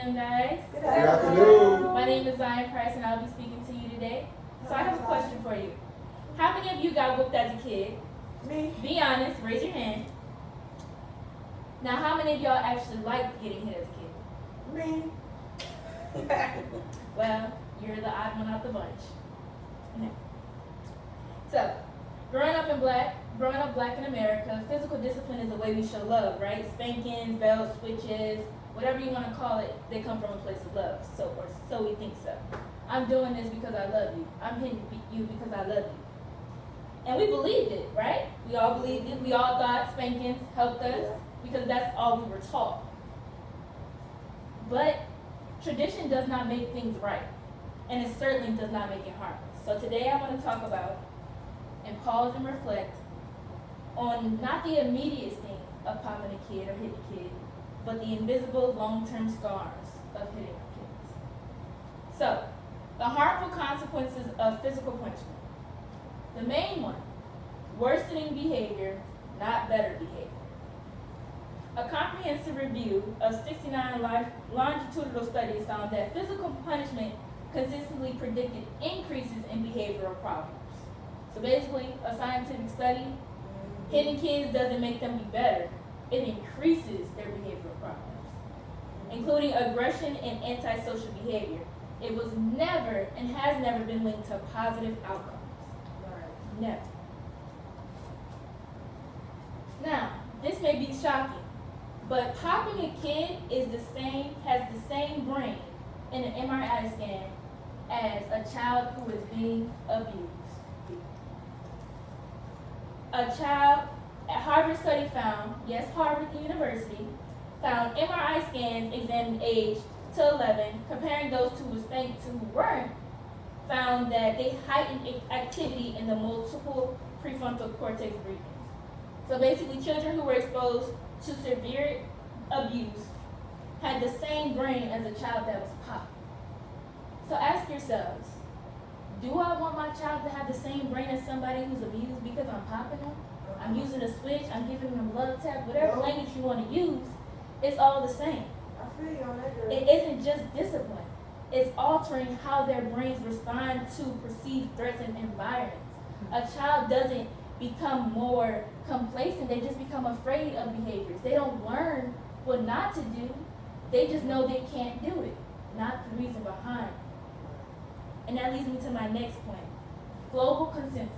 Guys. Good afternoon. My name is Zion Price and I'll be speaking to you today. So I have a question for you. How many of you got whooped as a kid? Me. Be honest, raise your hand. Now how many of y'all actually liked getting hit as a kid? Me. Well, you're the odd one out the bunch. So, growing up black in America, physical discipline is the way we show love, right? Spankings, belts, switches, whatever you want to call it, they come from a place of love. So we think so. I'm doing this because I love you. I'm hitting you because I love you. And we believed it, right? We all believed it. We all thought spankings helped us because that's all we were taught. But tradition does not make things right. And it certainly does not make it harmless. So today I want to talk about and pause and reflect on not the immediate sting of popping a kid or hitting a kid, but the invisible long-term scars of hitting our kids. So, the harmful consequences of physical punishment. The main one, worsening behavior, not better behavior. A comprehensive review of 69 longitudinal studies found that physical punishment consistently predicted increases in behavioral problems. So basically, a scientific study, hitting kids doesn't make them be better. It increases their behavioral problems, including aggression and antisocial behavior. It was never and has never been linked to positive outcomes. Never. Now, this may be shocking, but popping a kid has the same brain in an MRI scan as a child who is being abused. A Harvard study found, yes, Harvard University, found MRI scans examined age to 11, comparing those who were spanked to who weren't, found that they heightened activity in the multiple prefrontal cortex regions. So basically, children who were exposed to severe abuse had the same brain as a child that was popped. So ask yourselves, do I want my child to have the same brain as somebody who's abused because I'm popping them? I'm using a switch, I'm giving them a love tap, whatever language you want to use, it's all the same. I feel you on that, girl. It isn't just discipline. It's altering how their brains respond to perceived threats and environments. A child doesn't become more complacent, they just become afraid of behaviors. They don't learn what not to do, they just know they can't do it, not the reason behind it. And that leads me to my next point. Global consensus.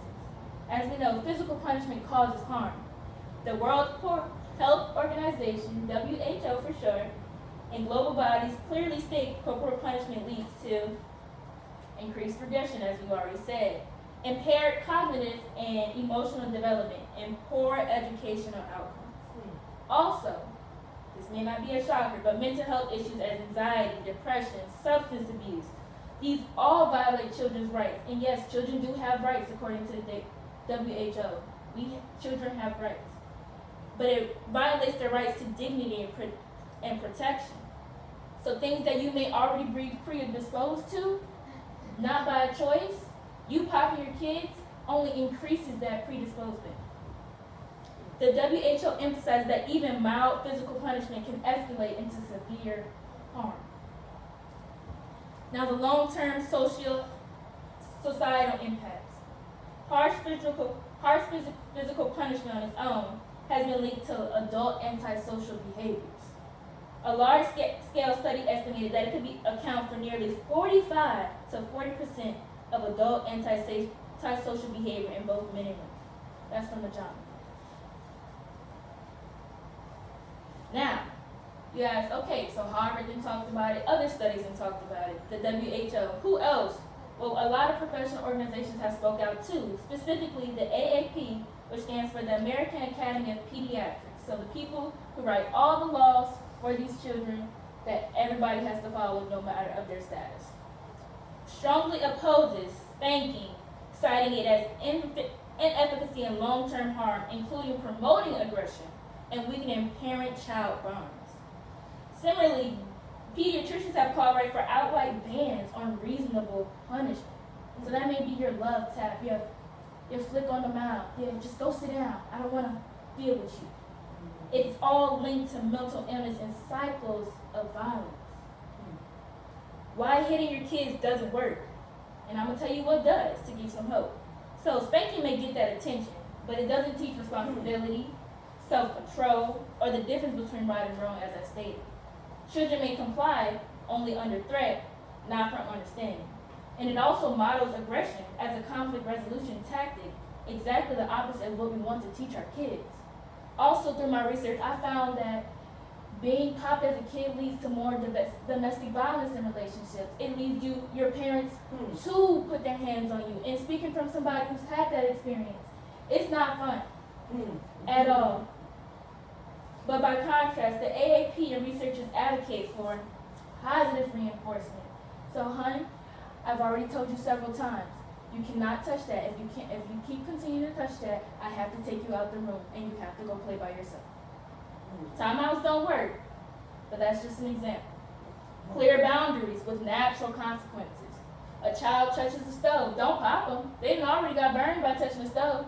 As we know, physical punishment causes harm. The World Health Organization, WHO for short, and global bodies clearly state corporal punishment leads to increased regression, as we already said, impaired cognitive and emotional development, and poor educational outcomes. Also, this may not be a shocker, but mental health issues as anxiety, depression, substance abuse, these all violate children's rights. And yes, children do have rights according to the WHO. Children have rights. But it violates their rights to dignity and protection. So things that you may already be predisposed to, not by a choice, you popping your kids only increases that predisposement. The WHO emphasizes that even mild physical punishment can escalate into severe harm. Now the long-term societal impacts. Harsh physical punishment on its own has been linked to adult antisocial behaviors. A large-scale study estimated that it could account for nearly 45 to 40% of adult antisocial behavior in both men and women. That's from the JAMA. Now, you ask, okay, so Harvard then talked about it, other studies then talked about it, the WHO, who else? Well, a lot of professional organizations have spoke out too, specifically the AAP, which stands for the American Academy of Pediatrics. So the people who write all the laws for these children that everybody has to follow no matter of their status. Strongly opposes spanking, citing it as inefficacy and long-term harm, including promoting aggression and weakening parent-child bonds. Similarly, pediatricians have called for outright bans on reasonable punishment. So that may be your love tap, your flick on the mouth, just go sit down, I don't want to deal with you. It's all linked to mental illness and cycles of violence. why hitting your kids doesn't work. And I'm going to tell you what does to give some hope. So spanking may get that attention, but it doesn't teach responsibility, self-control, or the difference between right and wrong, as I stated. Children may comply only under threat, not from understanding. And it also models aggression as a conflict resolution tactic, exactly the opposite of what we want to teach our kids. Also, through my research, I found that being popped as a kid leads to more domestic violence in relationships. It leads your parents to put their hands on you. And speaking from somebody who's had that experience, it's not fun at all. But by contrast, the AAP and researchers advocate for positive reinforcement. So, hun, I've already told you several times, you cannot touch that. If you keep continuing to touch that, I have to take you out the room and you have to go play by yourself. Timeouts don't work, but that's just an example. Clear boundaries with natural consequences. A child touches the stove, don't pop them. They done already got burned by touching the stove.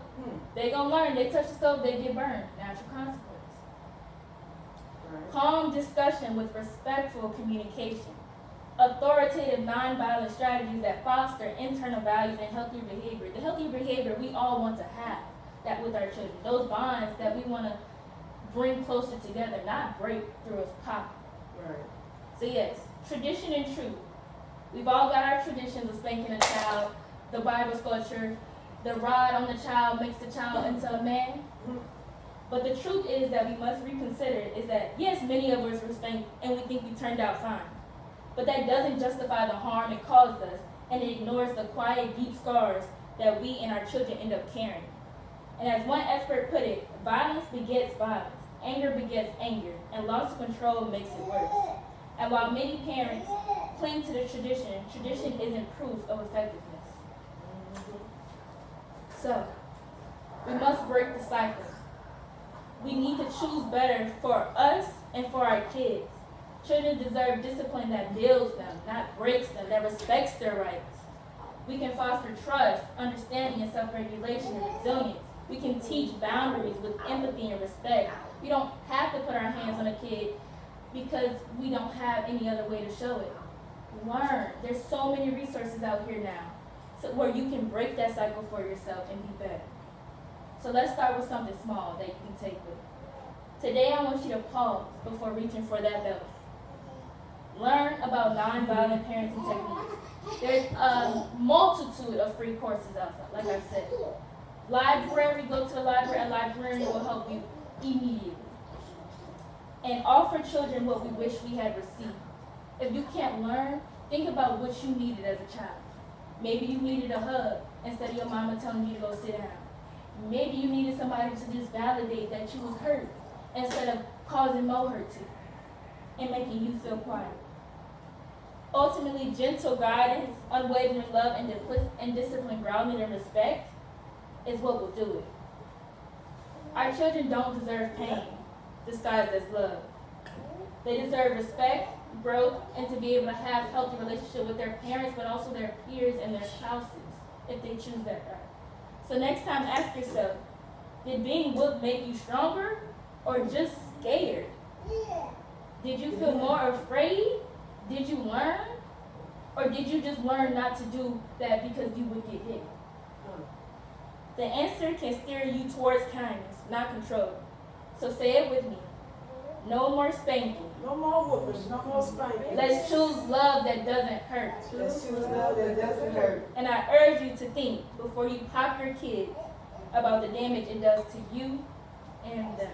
They gonna learn, they touch the stove, they get burned. Natural consequence. Calm discussion with respectful communication. Authoritative nonviolent strategies that foster internal values and healthy behavior. The healthy behavior we all want to have that with our children. Those bonds that we want to bring closer together, not break through us pop. Right. So yes, tradition and truth. We've all got our traditions of spanking a child, the Bible sculpture, the rod on the child makes the child into a man. But the truth is that we must reconsider is that yes, many of us were spanked and we think we turned out fine. But that doesn't justify the harm it caused us, and it ignores the quiet, deep scars that we and our children end up carrying. And as one expert put it, violence begets violence. Anger begets anger, and loss of control makes it worse. And while many parents cling to the tradition isn't proof of effectiveness. So, we must break the cycle. We need to choose better for us and for our kids. Children deserve discipline that builds them, not breaks them, that respects their rights. We can foster trust, understanding, and self-regulation and resilience. We can teach boundaries with empathy and respect. We don't have to put our hands on a kid because we don't have any other way to show it. Learn. There's so many resources out here now where you can break that cycle for yourself and be better. So let's start with something small that you can take with you. Today I want you to pause before reaching for that belt. Learn about nonviolent parenting techniques. There's a multitude of free courses outside, like I said. Library, go to the library, a librarian will help you immediately. And offer children what we wish we had received. If you can't learn, think about what you needed as a child. Maybe you needed a hug instead of your mama telling you to go sit down. Maybe you needed somebody to just validate that you was hurt instead of causing more hurt to you and making you feel quiet. Ultimately, gentle guidance, unwavering love, and discipline grounded in respect is what will do it. Our children don't deserve pain disguised as love. They deserve respect, growth, and to be able to have healthy relationship with their parents, but also their peers and their spouses, if they choose that route. So next time, ask yourself, did being whooped make you stronger or just scared? Did you feel more afraid? Did you learn? Or did you just learn not to do that because you would get hit? The answer can steer you towards kindness, not control. So say it with me. No more spanking. No more whoopings, no more spanking. Let's choose love that doesn't hurt. Let's choose love that doesn't hurt. And I urge you to think before you pop your kids about the damage it does to you and them.